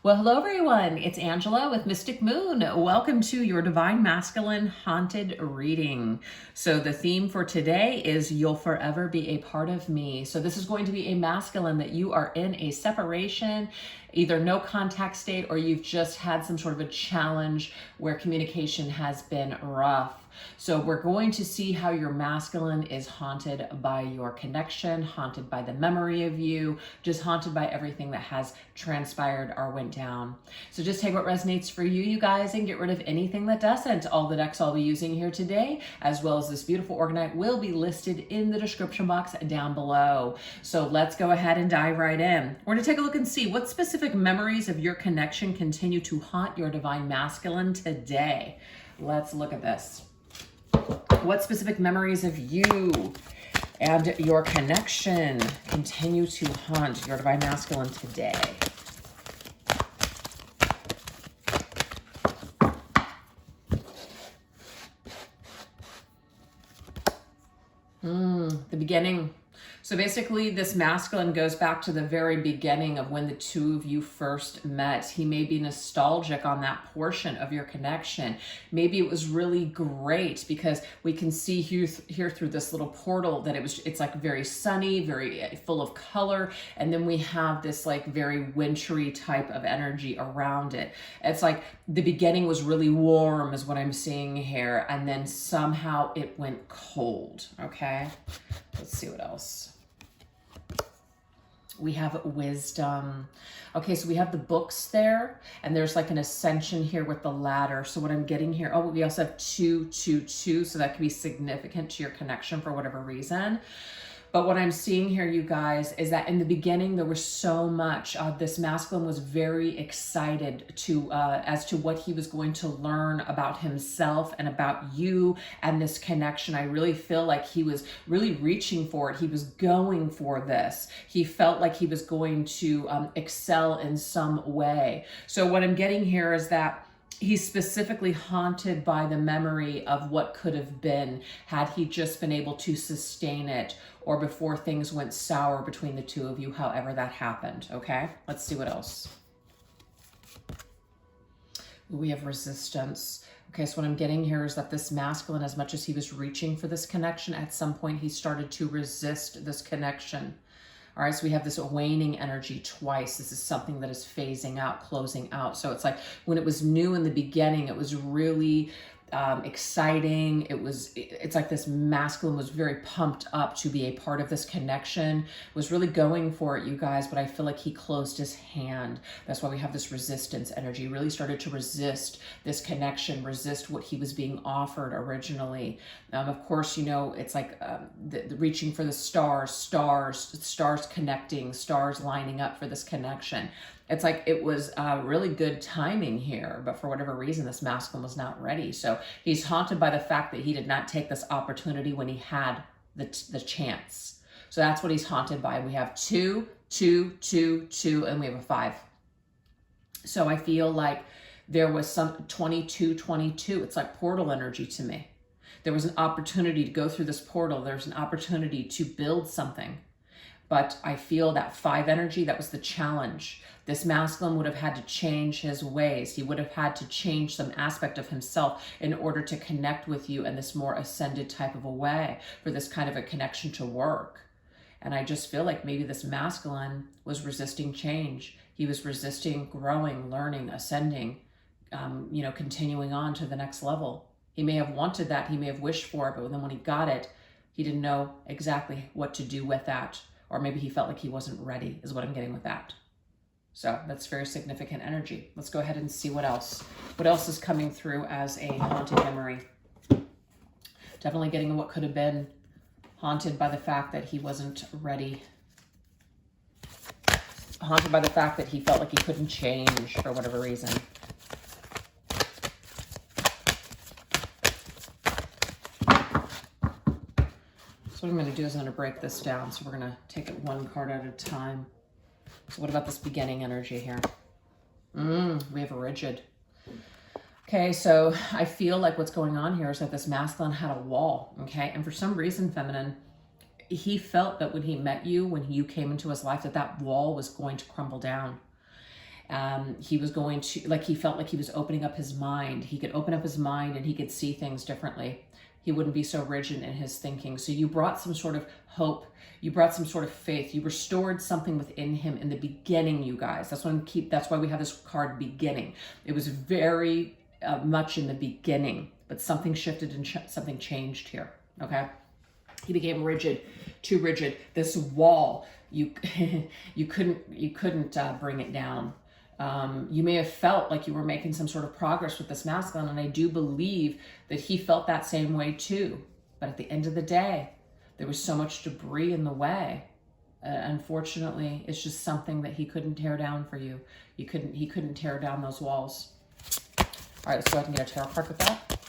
Well, hello everyone. It's Angela with Mystic Moon. Welcome to your Divine Masculine Haunted reading. So the theme for today is You'll Forever Be a Part of Me. So this is going to be a masculine that you are in a separation, either no contact state, or you've just had some sort of a challenge where communication has been rough. So we're going to see how your masculine is haunted by your connection, haunted by the memory of you, just haunted by everything that has transpired or went down. So just take what resonates for you, you guys, and get rid of anything that doesn't. All the decks I'll be using here today, as well as this beautiful Orgonite, will be listed in the description box down below. So let's go ahead and dive right in. We're going to take a look and see what specific memories of your connection continue to haunt your divine masculine today. Let's look at this. What specific memories of you and your connection continue to haunt your divine masculine today? The beginning. So basically, this masculine goes back to the very beginning of when the two of you first met. He may be nostalgic on that portion of your connection. Maybe it was really great because we can see here through this little portal that it's like very sunny, very full of color. And then we have this like very wintry type of energy around it. It's like the beginning was really warm is what I'm seeing here. And then somehow it went cold. Okay, let's see what else. We have wisdom. Okay, so we have the books there, and there's like an ascension here with the ladder. So what I'm getting here, oh, we also have 2, 2, 2, so that could be significant to your connection for whatever reason. But what I'm seeing here, you guys, is that in the beginning, there was so much. This masculine was very excited as to what he was going to learn about himself and about you and this connection. I really feel like he was really reaching for it. He was going for this. He felt like he was going to excel in some way. So what I'm getting here is that he's specifically haunted by the memory of what could have been had he just been able to sustain it, or before things went sour between the two of you, however that happened. Okay, let's see what else. We have resistance. Okay, so what I'm getting here is that this masculine, as much as he was reaching for this connection, at some point he started to resist this connection. All right, so we have this waning energy twice. This is something that is phasing out, closing out. So it's like when it was new in the beginning, it was really exciting. It's like this masculine was very pumped up to be a part of this connection, was really going for it, you guys, but I feel like he closed his hand. That's why we have this resistance energy. He really started to resist this connection, resist what he was being offered originally. Of course, you know, it's like the reaching for the stars connecting, stars lining up for this connection. It's like it was really good timing here, but for whatever reason, this masculine was not ready. So he's haunted by the fact that he did not take this opportunity when he had the chance. So that's what he's haunted by. We have 2, 2, 2, 2, and we have a 5. So I feel like there was some 22, 22. It's like portal energy to me. There was an opportunity to go through this portal. There's an opportunity to build something. But I feel that 5 energy, that was the challenge. This masculine would have had to change his ways. He would have had to change some aspect of himself in order to connect with you in this more ascended type of a way for this kind of a connection to work. And I just feel like maybe this masculine was resisting change. He was resisting growing, learning, ascending, continuing on to the next level. He may have wanted that. He may have wished for it, but then when he got it, he didn't know exactly what to do with that. Or maybe he felt like he wasn't ready, is what I'm getting with that. So that's very significant energy. Let's go ahead and see what else. What else is coming through as a haunted memory? Definitely getting what could have been, haunted by the fact that he wasn't ready. Haunted by the fact that he felt like he couldn't change for whatever reason. So what I'm going to do is I'm going to break this down. So we're going to take it one card at a time. So what about this beginning energy here? We have a rigid. Okay, so I feel like what's going on here is that this masculine had a wall, okay? And for some reason, feminine, he felt that when he met you, when you came into his life, that wall was going to crumble down. He was going to, like, he felt like he was opening up his mind. He could open up his mind and he could see things differently. He wouldn't be so rigid in his thinking. So you brought some sort of hope. You brought some sort of faith. You restored something within him in the beginning, you guys. That's why we have this card, beginning. It was very much in the beginning, but something shifted and something changed here. Okay. He became rigid, too rigid. This wall, you couldn't bring it down. You may have felt like you were making some sort of progress with this masculine, and I do believe that he felt that same way too. But at the end of the day, there was so much debris in the way. Unfortunately, it's just something that he couldn't tear down for you. He couldn't tear down those walls. All right, let's go ahead and get a tarot card with that.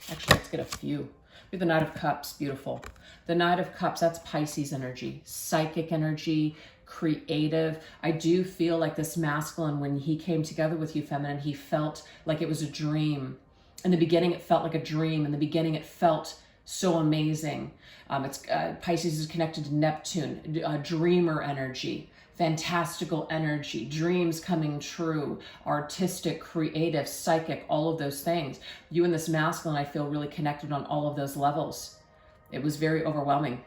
Actually, let's get a few. We have the Knight of Cups, beautiful. The Knight of Cups, that's Pisces energy, psychic energy, creative. I do feel like this masculine, when he came together with you, feminine, he felt like it was a dream. In the beginning, it felt like a dream. In the beginning, it felt so amazing. Pisces is connected to Neptune, dreamer energy, fantastical energy, dreams coming true, artistic, creative, psychic, all of those things. You and this masculine, I feel really connected on all of those levels. It was very overwhelming.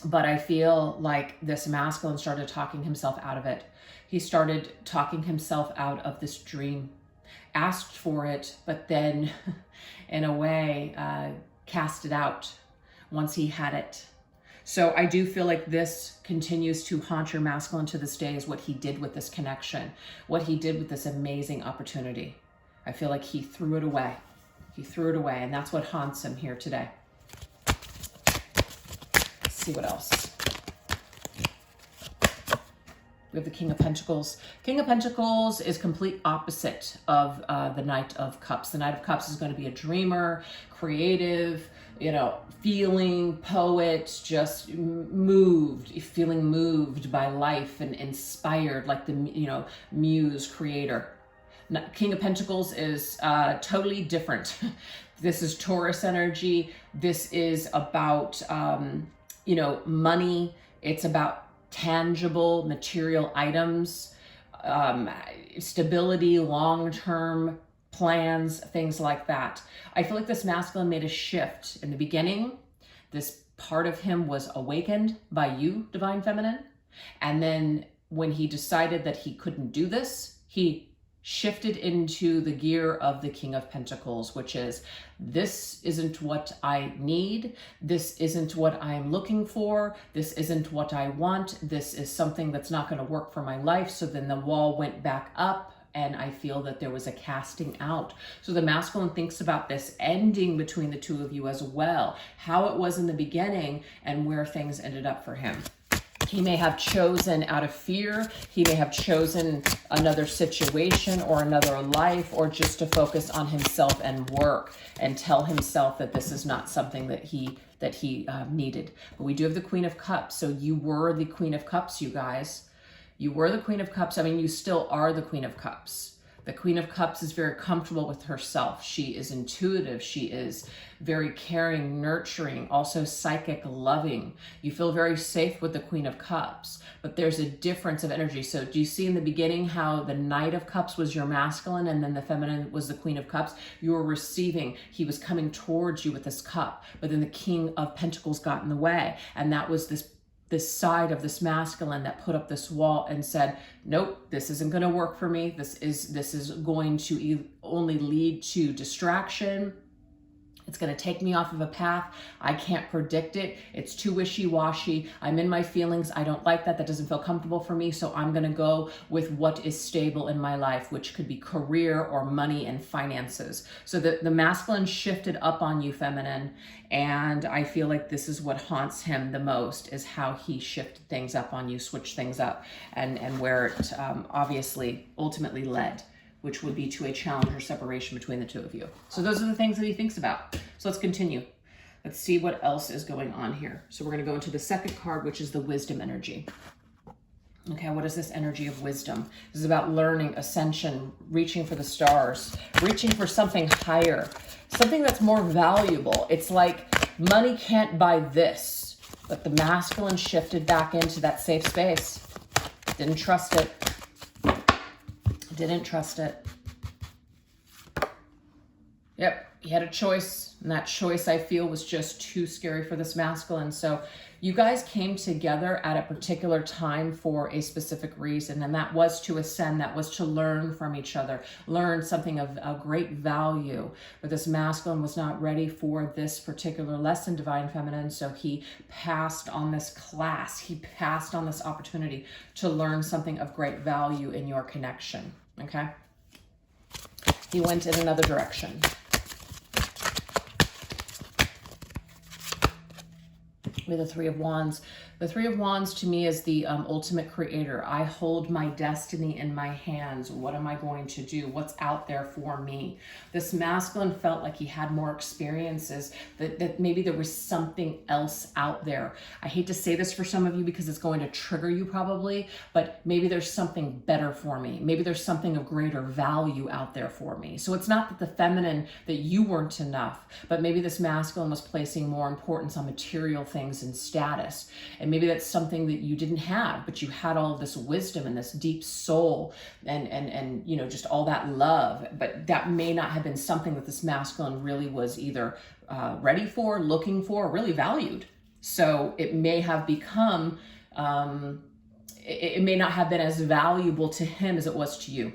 But I feel like this masculine started talking himself out of it. He started talking himself out of this dream, asked for it, but then in a way, cast it out once he had it. So I do feel like this continues to haunt your masculine to this day, is what he did with this connection, what he did with this amazing opportunity. I feel like he threw it away. He threw it away, and that's what haunts him here today. Let's see what else. We have the King of Pentacles. King of Pentacles is complete opposite of the Knight of Cups. The Knight of Cups is going to be a dreamer, creative, feeling, poet, just feeling moved by life and inspired, like the, muse, creator. King of Pentacles is totally different. This is Taurus energy. This is about, money. It's about tangible material items, stability, long-term plans, things like that. I feel like this masculine made a shift. In the beginning, this part of him was awakened by you, Divine Feminine. And then when he decided that he couldn't do this, he shifted into the gear of the King of Pentacles, which is, this isn't what I need. This isn't what I'm looking for. This isn't what I want. This is something that's not going to work for my life. So then the wall went back up, and I feel that there was a casting out. So the masculine thinks about this ending between the two of you as well, how it was in the beginning and where things ended up for him. He may have chosen out of fear. He may have chosen another situation or another life, or just to focus on himself and work and tell himself that this is not something that he needed. But we do have the Queen of Cups. So you were the Queen of Cups, you guys. You were the Queen of Cups. I mean, you still are the Queen of Cups. The Queen of Cups is very comfortable with herself. She is intuitive. She is very caring, nurturing, also psychic, loving. You feel very safe with the Queen of Cups, but there's a difference of energy. So do you see in the beginning how the Knight of Cups was your masculine and then the feminine was the Queen of Cups? You were receiving. He was coming towards you with this cup, but then the King of Pentacles got in the way, and that was this side of this masculine that put up this wall and said, nope, this isn't going to work for me. This is going to only lead to distraction. It's going to take me off of a path. I can't predict it. It's too wishy-washy. I'm in my feelings. I don't like that. That doesn't feel comfortable for me. So I'm going to go with what is stable in my life, which could be career or money and finances. So the masculine shifted up on you, feminine. And I feel like this is what haunts him the most, is how he shifted things up on you, switched things up, and where it obviously ultimately led, which would be to a challenge or separation between the two of you. So those are the things that he thinks about. So let's continue. Let's see what else is going on here. So we're going to go into the second card, which is the wisdom energy. Okay, what is this energy of wisdom? This is about learning, ascension, reaching for the stars, reaching for something higher, something that's more valuable. It's like money can't buy this, but the masculine shifted back into that safe space. Didn't trust it. Didn't trust it. Yep, he had a choice, and that choice I feel was just too scary for this masculine. So you guys came together at a particular time for a specific reason, and that was to ascend, that was to learn from each other, learn something of a great value. But this masculine was not ready for this particular lesson, Divine Feminine, so he passed on this class, he passed on this opportunity to learn something of great value in your connection, okay? He went in another direction. With the Three of Wands. The Three of Wands to me is the ultimate creator. I hold my destiny in my hands. What am I going to do? What's out there for me? This masculine felt like he had more experiences, that maybe there was something else out there. I hate to say this for some of you because it's going to trigger you probably, but maybe there's something better for me. Maybe there's something of greater value out there for me. So it's not that the feminine, that you weren't enough, but maybe this masculine was placing more importance on material things and status. And maybe that's something that you didn't have, but you had all of this wisdom and this deep soul and you know, just all that love. But that may not have been something that this masculine really was either ready for, looking for, really valued. So it may have become, it may not have been as valuable to him as it was to you,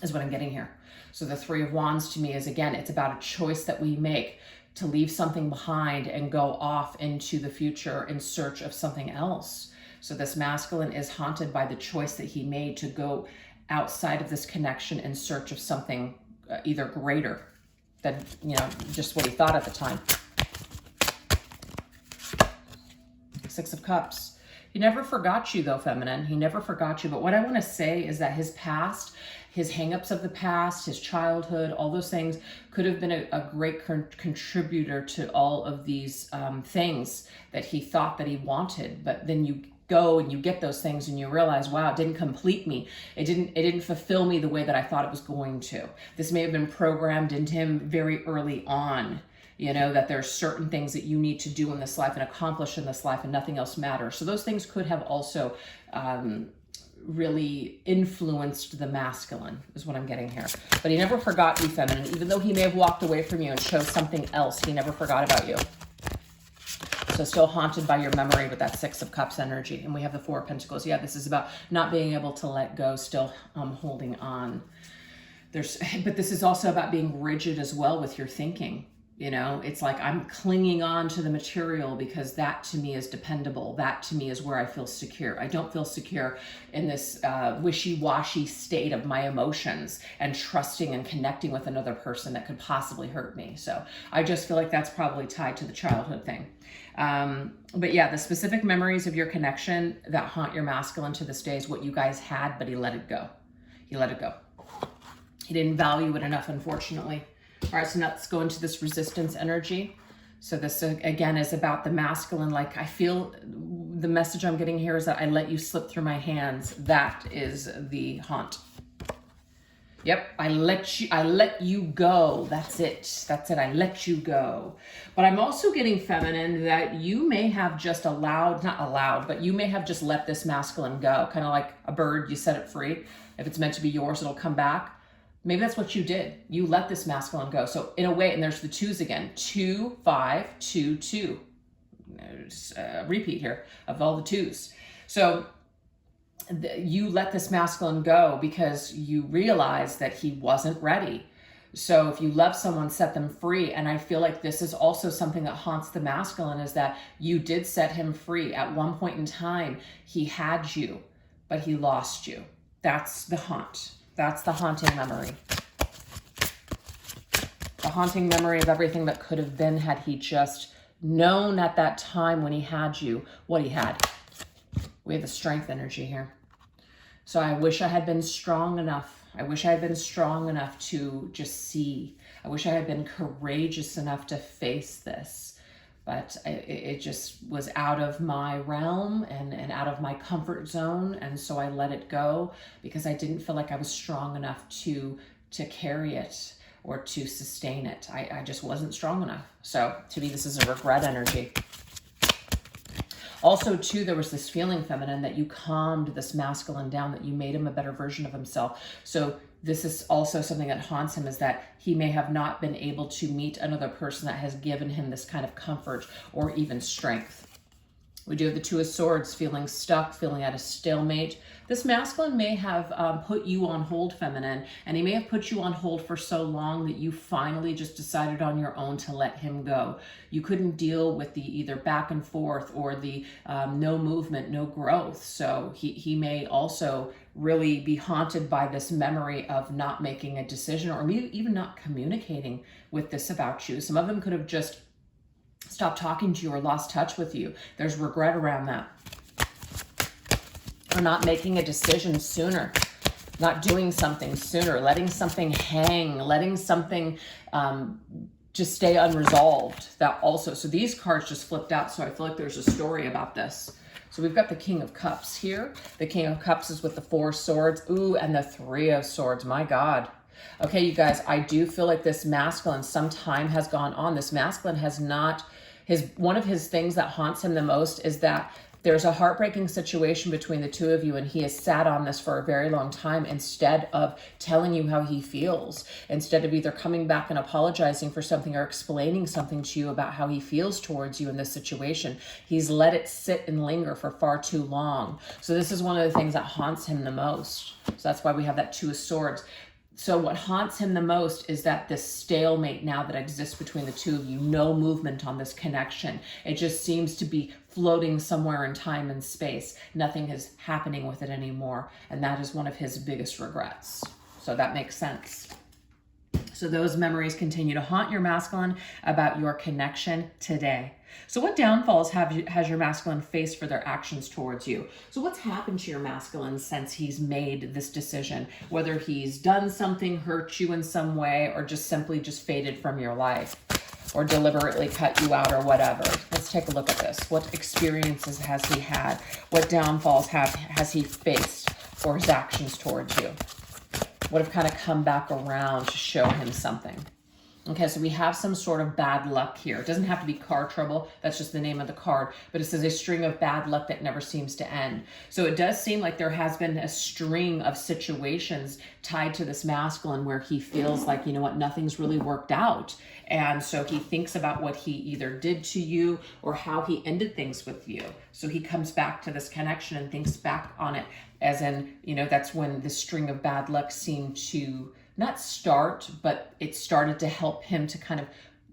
is what I'm getting here. So the Three of Wands to me is, again, it's about a choice that we make to leave something behind and go off into the future in search of something else. So this masculine is haunted by the choice that he made to go outside of this connection in search of something either greater than, you know, just what he thought at the time. Six of Cups. He never forgot you though, feminine. He never forgot you. But what I want to say is that his past, his hangups of the past, his childhood, all those things could have been a great contributor to all of these things that he thought that he wanted. But then you go and you get those things and you realize, wow, it didn't complete me. It didn't fulfill me the way that I thought it was going to. This may have been programmed into him very early on. You know, that there's certain things that you need to do in this life and accomplish in this life and nothing else matters. So those things could have also really influenced the masculine, is what I'm getting here. But he never forgot you, feminine. Even though he may have walked away from you and chose something else, he never forgot about you. So still haunted by your memory with that Six of Cups energy. And we have the Four of Pentacles. Yeah, this is about not being able to let go, still holding on. But this is also about being rigid as well with your thinking. You know, it's like I'm clinging on to the material because that to me is dependable. That to me is where I feel secure. I don't feel secure in this wishy-washy state of my emotions and trusting and connecting with another person that could possibly hurt me. So I just feel like that's probably tied to the childhood thing. But yeah, the specific memories of your connection that haunt your masculine to this day is what you guys had, but he let it go. He let it go. He didn't value it enough, unfortunately. All right, so now let's go into this resistance energy. So this, again, is about the masculine. Like, I feel the message I'm getting here is that I let you slip through my hands. That is the haunt. Yep, I let you go. That's it. That's it. I let you go. But I'm also getting, feminine, that you may have just but you may have just let this masculine go. Kind of like a bird, you set it free. If it's meant to be yours, it'll come back. Maybe that's what you did. You let this masculine go. So in a way, and there's the twos again, 2, 5, 2, 2. There's a repeat here of all the twos. So you let this masculine go because you realized that he wasn't ready. So if you love someone, set them free. And I feel like this is also something that haunts the masculine, is that you did set him free. At one point in time, he had you, but he lost you. That's the haunt. That's the haunting memory. The haunting memory of everything that could have been had he just known at that time when he had you what he had. We have the strength energy here. So I wish I had been strong enough. I wish I had been strong enough to just see. I wish I had been courageous enough to face this. But it just was out of my realm and out of my comfort zone. And so I let it go because I didn't feel like I was strong enough to carry it or to sustain it. I just wasn't strong enough. So to me, this is a regret energy. Also, too, there was this feeling, feminine, that you calmed this masculine down, that you made him a better version of himself. So this is also something that haunts him, is that he may have not been able to meet another person that has given him this kind of comfort or even strength. We do have the Two of Swords, feeling stuck, feeling at a stalemate. This masculine may have put you on hold, feminine, and he may have put you on hold for so long that you finally just decided on your own to let him go. You couldn't deal with the either back and forth or the no movement, no growth. So he may also really be haunted by this memory of not making a decision, or maybe even not communicating with this about you. Some of them could have just stopped talking to you or lost touch with you. There's regret around that. Or not making a decision sooner, not doing something sooner, letting something hang, letting something just stay unresolved. That also, so these cards just flipped out, so I feel like there's a story about this. So we've got the King of Cups here. The King of Cups is with the Four of Swords. Ooh, and the Three of Swords. My God. Okay, you guys, I do feel like this masculine, some time has gone on. This masculine has not, one of his things that haunts him the most is that there's a heartbreaking situation between the two of you, and he has sat on this for a very long time instead of telling you how he feels, instead of either coming back and apologizing for something or explaining something to you about how he feels towards you in this situation. He's let it sit and linger for far too long. So this is one of the things that haunts him the most. So that's why we have that Two of Swords. So what haunts him the most is that this stalemate now that exists between the two of you, no movement on this connection. It just seems to be floating somewhere in time and space. Nothing is happening with it anymore. And that is one of his biggest regrets. So that makes sense. So those memories continue to haunt your masculine about your connection today. So what downfalls has your masculine faced for their actions towards you? So what's happened to your masculine since he's made this decision? Whether he's done something, hurt you in some way, or just simply just faded from your life, or deliberately cut you out, or whatever. Let's take a look at this. What experiences has he had? What downfalls has he faced for his actions towards you? What have kind of come back around to show him something? Okay, so we have some sort of bad luck here. It doesn't have to be car trouble. That's just the name of the card. But it says a string of bad luck that never seems to end. So it does seem like there has been a string of situations tied to this masculine where he feels like, you know what, nothing's really worked out. And so he thinks about what he either did to you or how he ended things with you. So he comes back to this connection and thinks back on it as in, you know, that's when the string of bad luck seemed to not start, but it started to help him to kind of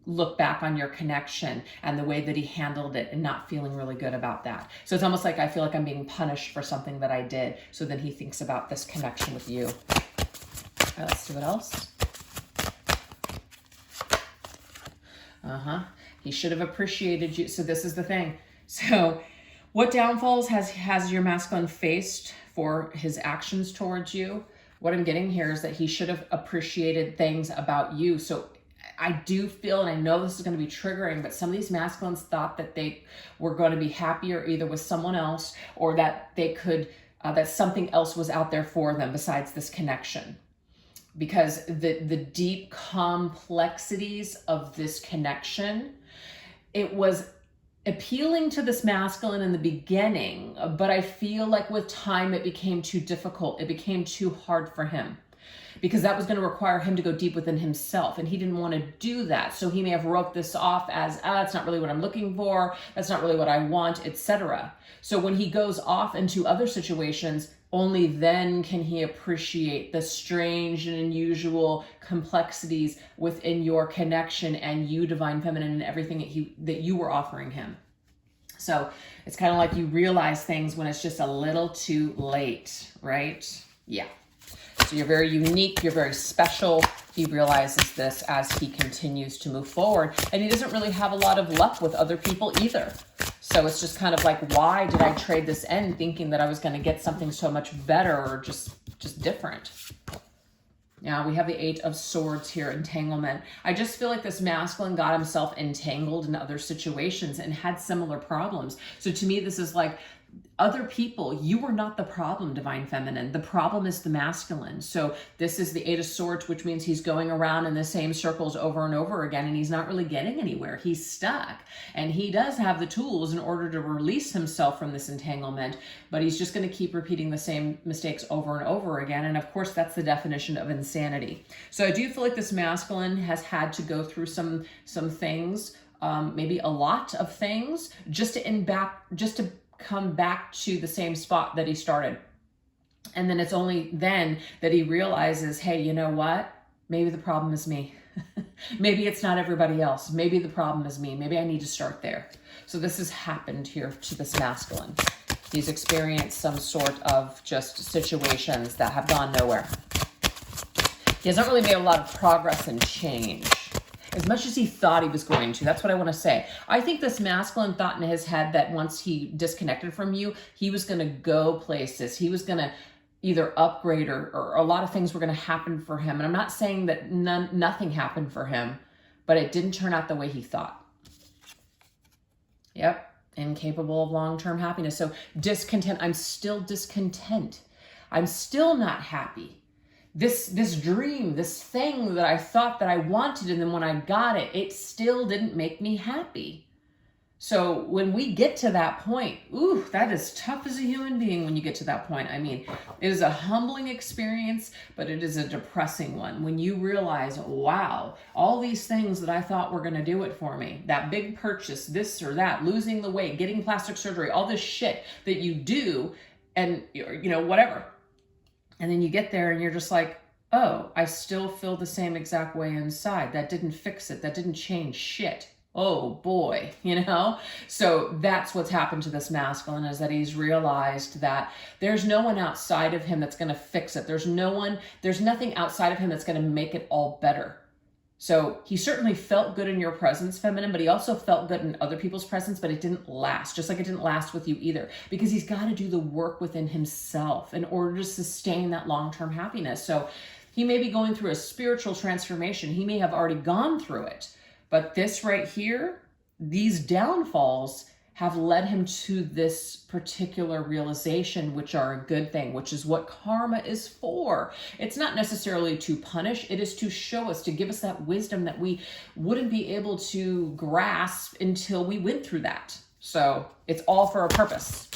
look back on your connection and the way that he handled it and not feeling really good about that. So it's almost like I feel like I'm being punished for something that I did. So then he thinks about this connection with you. All right, let's see what else. He should have appreciated you. So this is the thing. So what downfalls has your masculine faced for his actions towards you? What I'm getting here is that he should have appreciated things about you. So I do feel, and I know this is going to be triggering, but some of these masculines thought that they were going to be happier either with someone else or that they could, that something else was out there for them besides this connection. Because the deep complexities of this connection, it was appealing to this masculine in the beginning, but I feel like with time it became too difficult. It became too hard for him because that was going to require him to go deep within himself, and he didn't want to do that. So he may have wrote this off as, it's not really what I'm looking for. That's not really what I want, etc. So when he goes off into other situations, only then can he appreciate the strange and unusual complexities within your connection and you, Divine Feminine, and everything that you were offering him. So it's kind of like you realize things when it's just a little too late, right? Yeah. So you're very unique. You're very special. He realizes this as he continues to move forward. And he doesn't really have a lot of luck with other people either. So it's just kind of like, why did I trade this in thinking that I was going to get something so much better or just different? Now we have the Eight of Swords here, entanglement. I just feel like this masculine got himself entangled in other situations and had similar problems. So to me, this is like Other people, you are not the problem, Divine Feminine. The problem is the masculine. So this is the Eight of Swords, which means he's going around in the same circles over and over again, and he's not really getting anywhere. He's stuck. And he does have the tools in order to release himself from this entanglement, but he's just going to keep repeating the same mistakes over and over again. And of course, that's the definition of insanity. So I do feel like this masculine has had to go through some things, maybe a lot of things, just to come back to the same spot that he started. And then it's only then that he realizes, hey, you know what? Maybe the problem is me. Maybe it's not everybody else. Maybe the problem is me. Maybe I need to start there. So this has happened here to this masculine. He's experienced some sort of just situations that have gone nowhere. He hasn't really made a lot of progress and change as much as he thought he was going to. That's what I want to say. I think this masculine thought in his head that once he disconnected from you, he was going to go places. He was going to either upgrade or a lot of things were going to happen for him. And I'm not saying that nothing happened for him, but it didn't turn out the way he thought. Yep. Incapable of long-term happiness. So discontent. I'm still discontent. I'm still not happy. This dream, this thing that I thought that I wanted, and then when I got it, it still didn't make me happy. So when we get to that point, ooh, that is tough as a human being when you get to that point. I mean, it is a humbling experience, but it is a depressing one. When you realize, wow, all these things that I thought were going to do it for me, that big purchase, this or that, losing the weight, getting plastic surgery, all this shit that you do, and you know, whatever. And then you get there and you're just like, oh, I still feel the same exact way inside. That didn't fix it. That didn't change shit. Oh boy, you know? So that's what's happened to this masculine, is that he's realized that there's no one outside of him that's going to fix it. There's nothing outside of him that's going to make it all better. So he certainly felt good in your presence, feminine, but he also felt good in other people's presence, but it didn't last, just like it didn't last with you either, because he's got to do the work within himself in order to sustain that long-term happiness. So he may be going through a spiritual transformation. He may have already gone through it, but this right here, these downfalls have led him to this particular realization, which are a good thing, which is what karma is for. It's not necessarily to punish, it is to show us, to give us that wisdom that we wouldn't be able to grasp until we went through that. So it's all for a purpose.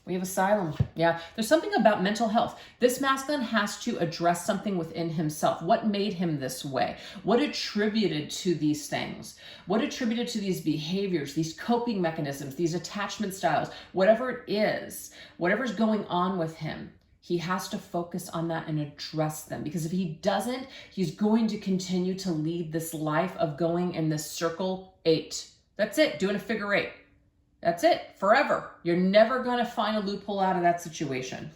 We have asylum. Yeah, there's something about mental health. This masculine has to address something within himself. What made him this way? What attributed to these things? What attributed to these behaviors, these coping mechanisms, these attachment styles, whatever it is, whatever's going on with him, he has to focus on that and address them. Because if he doesn't, he's going to continue to lead this life of going in this circle 8. That's it, doing a figure 8. That's it, forever. You're never going to find a loophole out of that situation.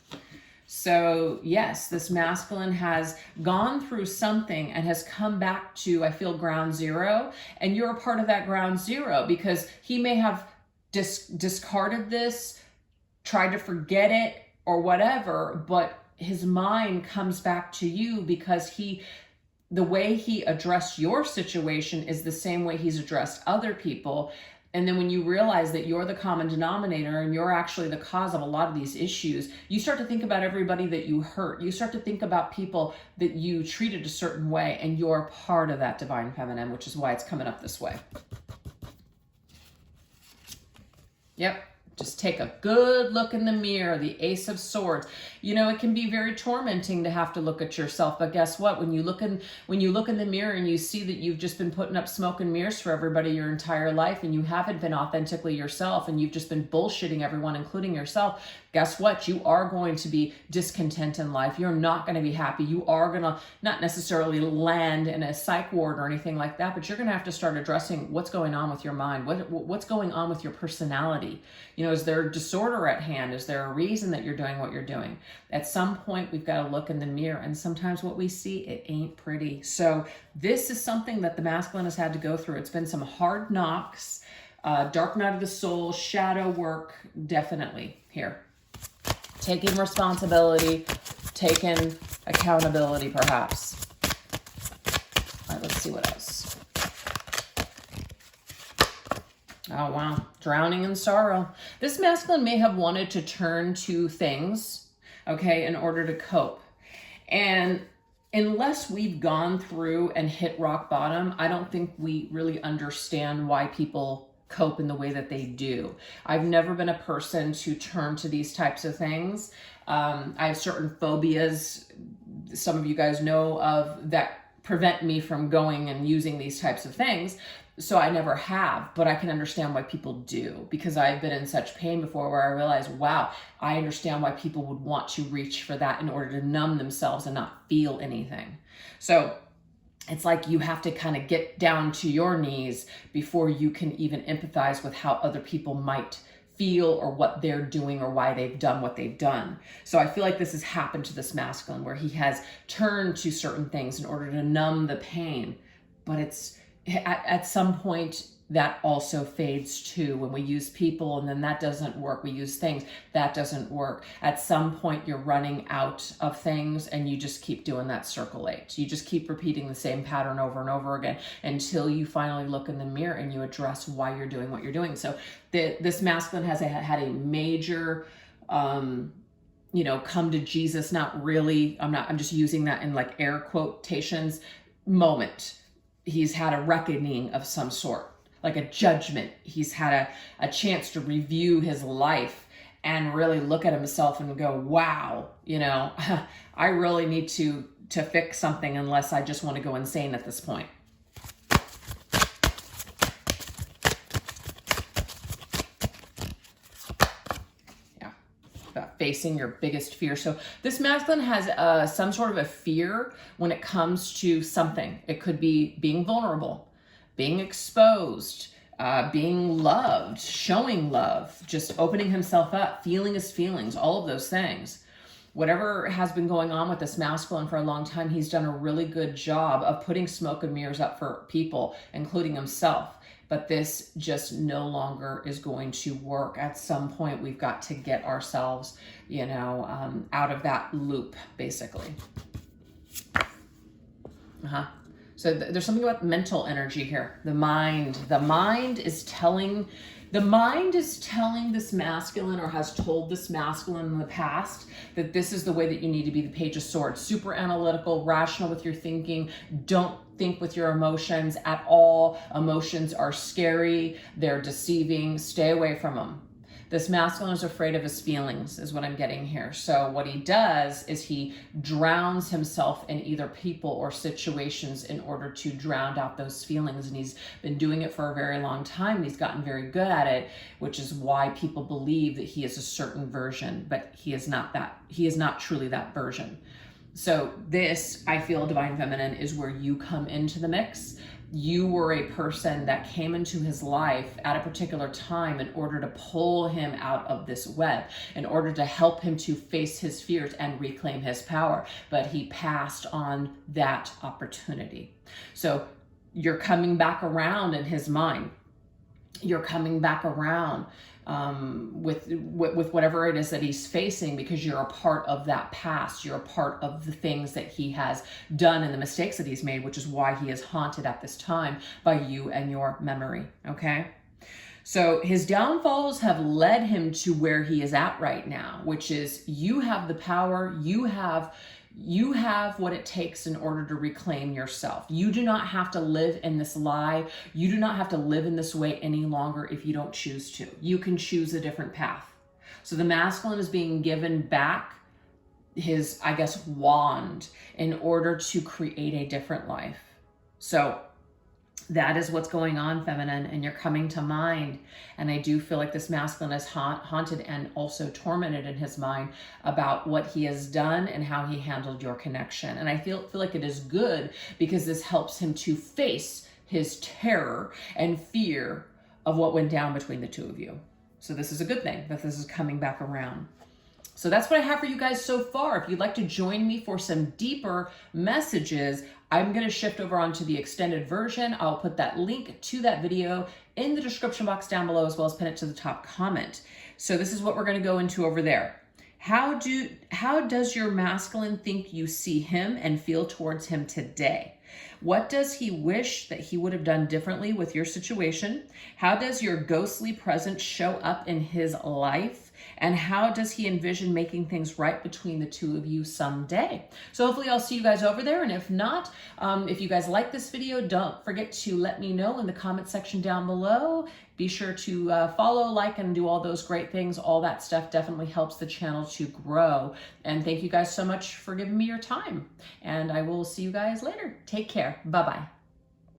So yes, this masculine has gone through something and has come back to, I feel, ground zero. And you're a part of that ground zero, because he may have discarded this, tried to forget it or whatever, but his mind comes back to you because the way he addressed your situation is the same way he's addressed other people. And then when you realize that you're the common denominator and you're actually the cause of a lot of these issues, you start to think about everybody that you hurt. You start to think about people that you treated a certain way, and you're part of that divine feminine, which is why it's coming up this way. Yep. Just take a good look in the mirror, the Ace of Swords. You know, it can be very tormenting to have to look at yourself, but guess what? When you look in the mirror and you see that you've just been putting up smoke and mirrors for everybody your entire life, and you haven't been authentically yourself, and you've just been bullshitting everyone, including yourself, guess what? You are going to be discontent in life. You're not going to be happy. You are going to not necessarily land in a psych ward or anything like that, but you're going to have to start addressing what's going on with your mind, what's going on with your personality. You know, is there a disorder at hand? Is there a reason that you're doing what you're doing? At some point, we've got to look in the mirror, and sometimes what we see, it ain't pretty. So this is something that the masculine has had to go through. It's been some hard knocks, dark night of the soul, shadow work, definitely here. Taking responsibility, taking accountability, perhaps. All right, let's see what else. Oh, wow. Drowning in sorrow. This masculine may have wanted to turn to things, okay, in order to cope. And unless we've gone through and hit rock bottom, I don't think we really understand why people cope in the way that they do. I've never been a person to turn to these types of things. I have certain phobias, some of you guys know of, that prevent me from going and using these types of things. So I never have, but I can understand why people do, because I've been in such pain before where I realized, wow, I understand why people would want to reach for that in order to numb themselves and not feel anything. So it's like you have to kind of get down to your knees before you can even empathize with how other people might feel or what they're doing or why they've done what they've done. So I feel like this has happened to this masculine where he has turned to certain things in order to numb the pain, but it's at some point that also fades too. When we use people and then that doesn't work, we use things, that doesn't work. At some point you're running out of things and you just keep doing that circle 8. You just keep repeating the same pattern over and over again until you finally look in the mirror and you address why you're doing what you're doing. So this masculine has had a major come to Jesus, not really, I'm just using that in like air quotations, moment. He's had a reckoning of some sort, like a judgment. He's had a chance to review his life and really look at himself and go, wow, I really need to fix something, unless I just want to go insane at this point. Facing your biggest fear. So this masculine has some sort of a fear when it comes to something. It could be being vulnerable, being exposed, being loved, showing love, just opening himself up, feeling his feelings, all of those things. Whatever has been going on with this masculine for a long time, he's done a really good job of putting smoke and mirrors up for people, including himself. But this just no longer is going to work. At some point, we've got to get ourselves, out of that loop, basically. So there's something about mental energy here. The mind is telling this masculine, or has told this masculine in the past, that this is the way that you need to be. The Page of Swords, super analytical, rational with your thinking. Don't think with your emotions at all. Emotions are scary. They're deceiving. Stay away from them. This masculine is afraid of his feelings, is what I'm getting here. So what he does is he drowns himself in either people or situations in order to drown out those feelings. And he's been doing it for a very long time. And he's gotten very good at it, which is why people believe that he is a certain version, but he is not that. He is not truly that version. So this, I feel, Divine Feminine, is where you come into the mix. You were a person that came into his life at a particular time in order to pull him out of this web, in order to help him to face his fears and reclaim his power. But he passed on that opportunity. So you're coming back around in his mind. You're coming back around with whatever it is that he's facing, because you're a part of that past. You're a part of the things that he has done and the mistakes that he's made, which is why he is haunted at this time by you and your memory. Okay. So his downfalls have led him to where he is at right now, which is you have the power. You have what it takes in order to reclaim yourself. You do not have to live in this lie. You do not have to live in this way any longer if you don't choose to. You can choose a different path. So the masculine is being given back his, wand in order to create a different life. So that is what's going on, feminine, and you're coming to mind. And I do feel like this masculine is haunted and also tormented in his mind about what he has done and how he handled your connection. And I feel like it is good, because this helps him to face his terror and fear of what went down between the two of you. So this is a good thing that this is coming back around. So that's what I have for you guys so far. If you'd like to join me for some deeper messages, I'm going to shift over onto the extended version. I'll put that link to that video in the description box down below, as well as pin it to the top comment. So this is what we're going to go into over there. How does your masculine think you see him and feel towards him today? What does he wish that he would have done differently with your situation? How does your ghostly presence show up in his life? And how does he envision making things right between the two of you someday? So hopefully I'll see you guys over there. And if not, if you guys like this video, don't forget to let me know in the comment section down below. Be sure to follow, like, and do all those great things. All that stuff definitely helps the channel to grow. And thank you guys so much for giving me your time. And I will see you guys later. Take care. Bye-bye.